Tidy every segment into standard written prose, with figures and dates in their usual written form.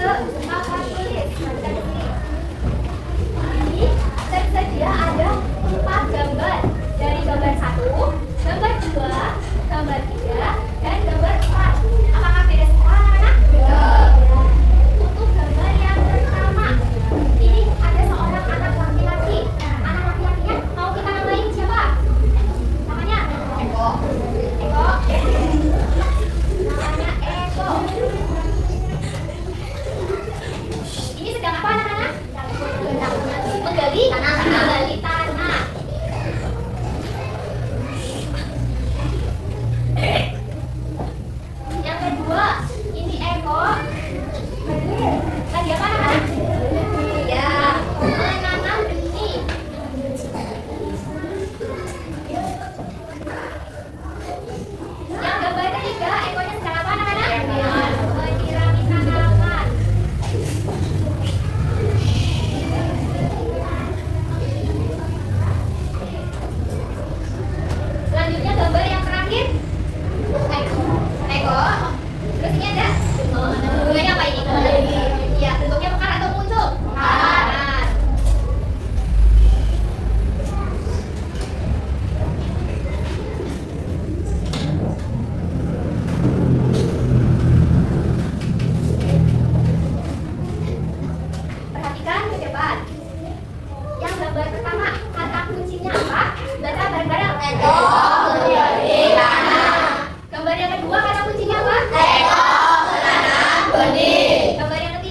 ke papan tulis. Perhatikan di sini. Ini tersedia ada 4 gambar. Dari gambar 1, gambar 2, gambar 3, dan gambar 4. Apakah beda semua anak-anak? Untuk gambar yang pertama, ini ada seorang anak laki-laki. Anak laki-lakinya mau kita namain siapa? Namanya? Eko. Eko. Namanya Eko. Ini sedang apa anak-anak? Menggali tanah. Yang kedua, ini Eko lagi apa anak-anak? Ya, menanam benih. Yang gambar ketiga, Ekonya sedang apa anak-anak? Menyirami tanaman. Selanjutnya gambar yang terakhir, Eko. Terus ini ada bunganya apa ini? Iya, bentuknya mekar atau muncul? Mekar. Perhatikan ke depan. Yang gambar pertama, kata kuncinya apa? Baca bareng-bareng. Eko menggali tanah. Gambar yang kedua, kata kuncinya apa? Eko menanam benih. Gambar yang ketiga,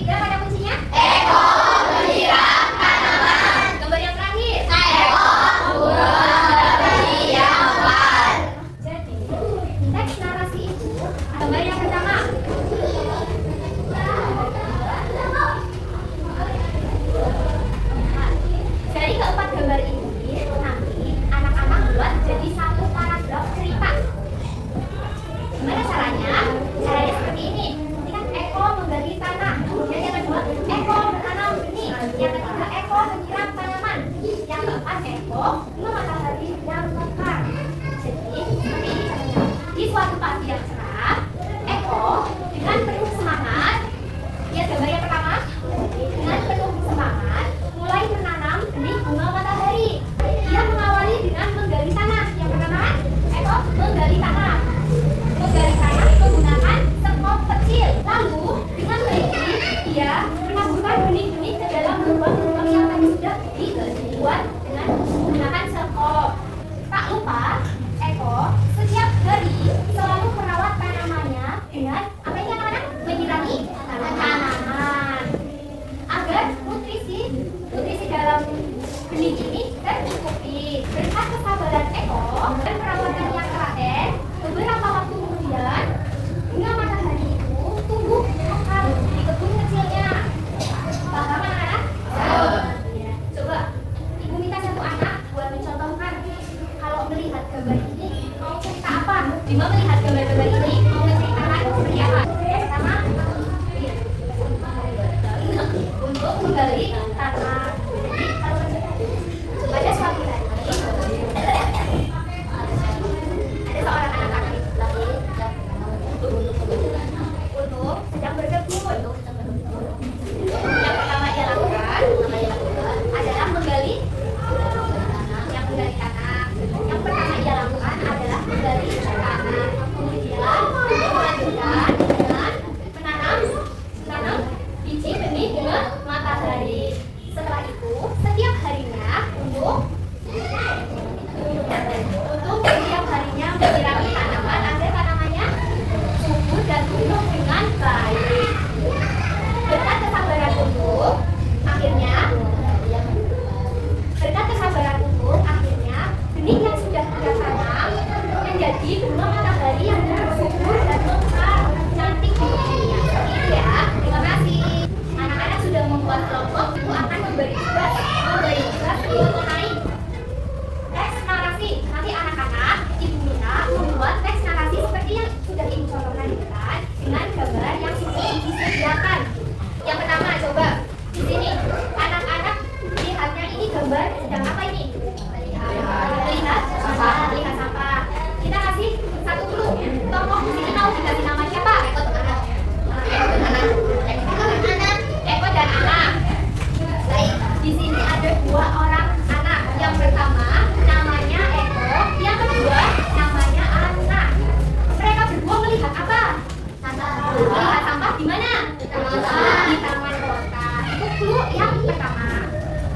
di taman kota. Itu clue yang pertama.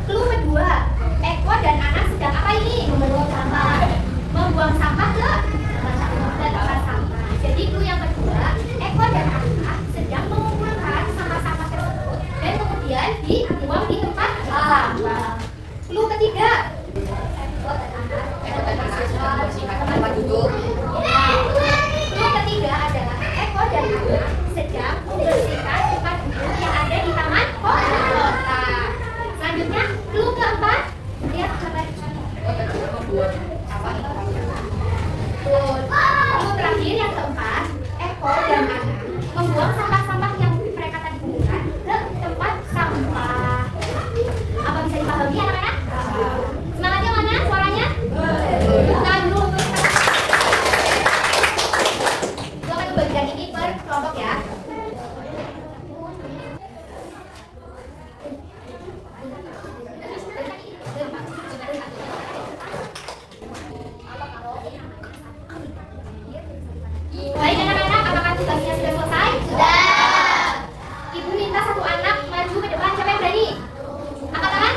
Clue kedua, Eko dan Anak sedang apa ini? Membuang sampah. Membuang sampah ke tempat sampah. Jadi clue yang kedua, Eko dan Anak sedang mengumpulkan sampah-sampah tersebut dan kemudian dibuang di tempat sampah. Clue ketiga, Eko dan Anak membersihkan tempat duduk. Clue ketiga adalah Eko dan Anak sedang membersihkan tempat duduk yang ada di taman kota. Selanjutnya, clue keempat, lihat gambar. Clue terakhir yang keempat, Eko dan Anak membuang sampah-sampah yang mereka tadi kumpulkan ke tempat sampah. Apa bisa dipahami anak-anak? Semangatnya mana? Suaranya? Bukan dulu. Gue akan membagikan ini per kelompok ya. Baik anak-anak, apakah tugasnya sudah selesai? Sudah. Ibu minta satu anak maju ke depan. Siapa yang berani? Angkat tangan.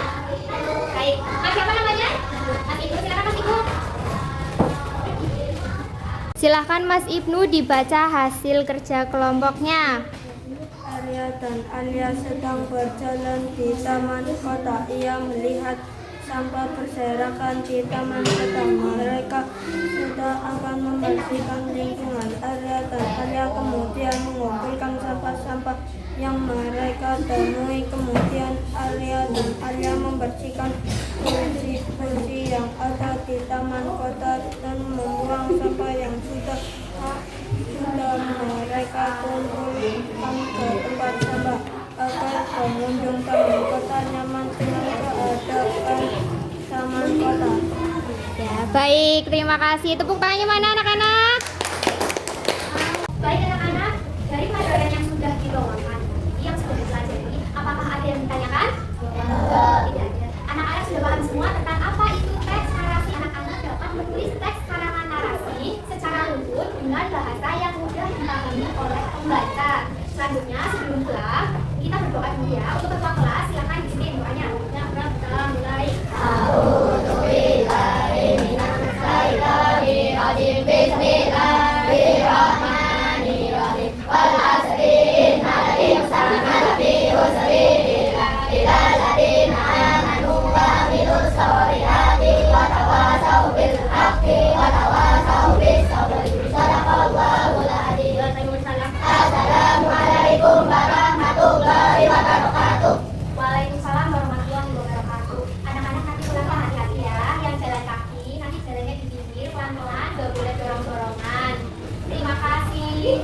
Baik. Mas siapa namanya? Mas Ibnu, silakan Mas Ibnu. Silahkan Mas Ibnu dibaca hasil kerja kelompoknya. Arya dan Alia sedang berjalan di taman kota. Ia melihat sampah berserakan di taman kota. Mereka sudah akan membersihkan lingkungan. Arya dan Alia kemudian mengumpulkan sampah-sampah yang mereka temui. Kemudian Arya dan Alia membersihkan kursi-kursi yang ada di taman kota dan membuang sampah yang sudah mereka kumpulkan ke tempat sampah agar pengunjung taman kota nyaman dengan keadaan taman kota. Ya, baik, terima kasih. Tepuk tangannya mana anak-anak? Baik anak-anak, dari pelajaran yang sudah dibawakan, yang sudah dipelajari, apakah ada yang ditanyakan? Tidak ada. Anak-anak sudah paham semua tentang apa itu teks narasi. Anak-anak dapat menulis teks karangan narasi secara luntut dengan bahasa yang mudah dipahami oleh pembaca. Selanjutnya, sebelum pulang, kita berdoa dulu ya. Untuk ketua kelas, silakan di sini doanya. Yang pertama mulai. Bismillahirrahmanirrahim. Wal asri innal insana lafi khusr illa alladziina aamanu wa 'amilus sholihati wa tawashaw bil haqqi wa tawashaw bis sabri. Shadaqallahul adzim. Assalamualaikum warahmatullahi wabarakatuh. Waalaikumsalam warahmatullahi wabarakatuh. Anak-anak nanti pulangnya hati-hati ya. Yang jalan kaki nanti jalannya di pinggir pelan-pelan, gak boleh dorong-dorongan. Terima kasih.